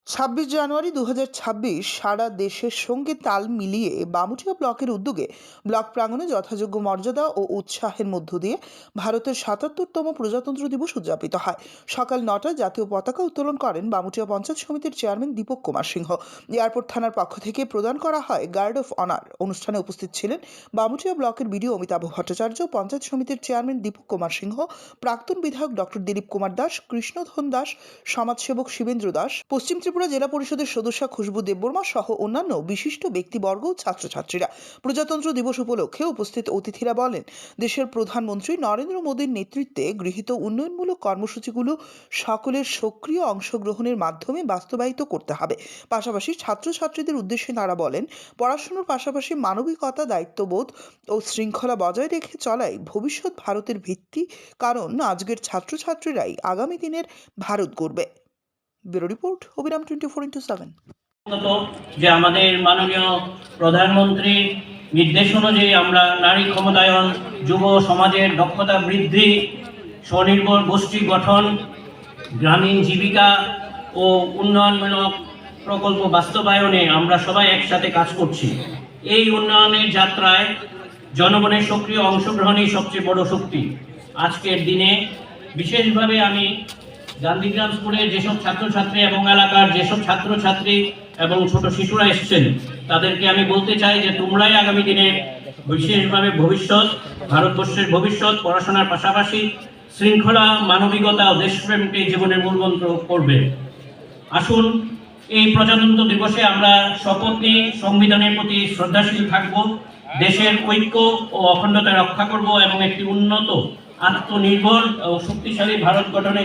26 জানুয়ারি 2026 সারা দেশের সঙ্গে তাল মিলিয়ে বামুটিয়া ব্লকের উদ্যোগে ব্লক প্রাঙ্গণে যথাযোগ্য মর্যাদা ও উৎসাহের মধ্য দিয়ে ভারতের ৭৭তম প্রজাতন্ত্র দিবস উদযাপিত হয়। সকাল ৯টায় জাতীয় পতাকা উত্তোলন করেন বামুটিয়া পঞ্চায়েত সমিতির চেয়ারম্যান দীপক কুমার সিংহ। এয়ারপোর্ট থানার পক্ষ থেকে প্রদান করা হয় গার্ড অফ অনার। অনুষ্ঠানে উপস্থিত ছিলেন বামুটিয়া ব্লকের বিডিও অমিতাভ ভট্টাচার্য, পঞ্চায়েত সমিতির চেয়ারম্যান দীপক কুমার সিংহ, প্রাক্তন বিধায়ক ডক্টর দিলীপ কুমার দাস, কৃষ্ণধন দাস, সমাজসেবক শিবেন্দ্র দাস, পশ্চিম ত্রিপুরা জেলা পরিষদের সদস্য খুশবু দেববর্মা সহ অন্যান্য বিশিষ্ট ব্যক্তিবর্গ ও ছাত্রছাত্রীরা। প্রজাতন্ত্র দিবস উপলক্ষে উপস্থিত অতিথিরা বলেন, দেশের প্রধানমন্ত্রী নরেন্দ্র মোদীর নেতৃত্বে গৃহীত উন্নয়নমূলক কর্মসূচিগুলো সকলের সক্রিয় অংশগ্রহণের মাধ্যমে বাস্তবায়িত করতে হবে। পাশাপাশি ছাত্রছাত্রীদের উদ্দেশ্যে তারা বলেন, পড়াশোনার পাশাপাশি মানবিকতা, দায়িত্ববোধ ও শৃঙ্খলা বজায় রেখে চলাই ভবিষ্যৎ ভারতের ভিত্তি, কারণ আজকের ছাত্রছাত্রীরাই আগামী দিনের ভারত গড়বে। ব্যুরো রিপোর্ট, অবিরাম 24x7। যে আমাদের মাননীয় প্রধানমন্ত্রীর নির্দেশ অনুযায়ী আমরা নারী ক্ষমতায়ন, যুব সমাজের দক্ষতা বৃদ্ধি, স্বনির্ভর গোষ্ঠী গঠন, গ্রামীণ জীবিকা ও উন্নয়নমূলক প্রকল্প বাস্তবায়নে আমরা সবাই একসাথে কাজ করছি। এই উন্নয়নের যাত্রায় জনগণের সক্রিয় অংশগ্রহণই সবচেয়ে বড় শক্তি। আজকের দিনে বিশেষভাবে আমি গান্ধীগ্রাম স্কুলের যেসব ছাত্রছাত্রী এবং এলাকার যেসব ছাত্রছাত্রী এবং ছোট শিশুরা এসেছেন, তাদেরকে আমি বলতে চাই যে তোমরাই আগামী দিনে বিশেষভাবে ভবিষ্যৎ, ভারতবর্ষের ভবিষ্যৎ। পড়াশোনার পাশাপাশি শৃঙ্খলা, মানবিকতা ও দেশপ্রেমকে জীবনের মূলমন্ত্র করবে। আসুন এই প্রজাতন্ত্র দিবসে আমরা শপথ নিয়ে সংবিধানের প্রতি শ্রদ্ধাশীল থাকব, দেশের ঐক্য ও অখণ্ডতা রক্ষা করব এবং একটি উন্নত, আত্মনির্ভর ও শক্তিশালী ভারত গঠনে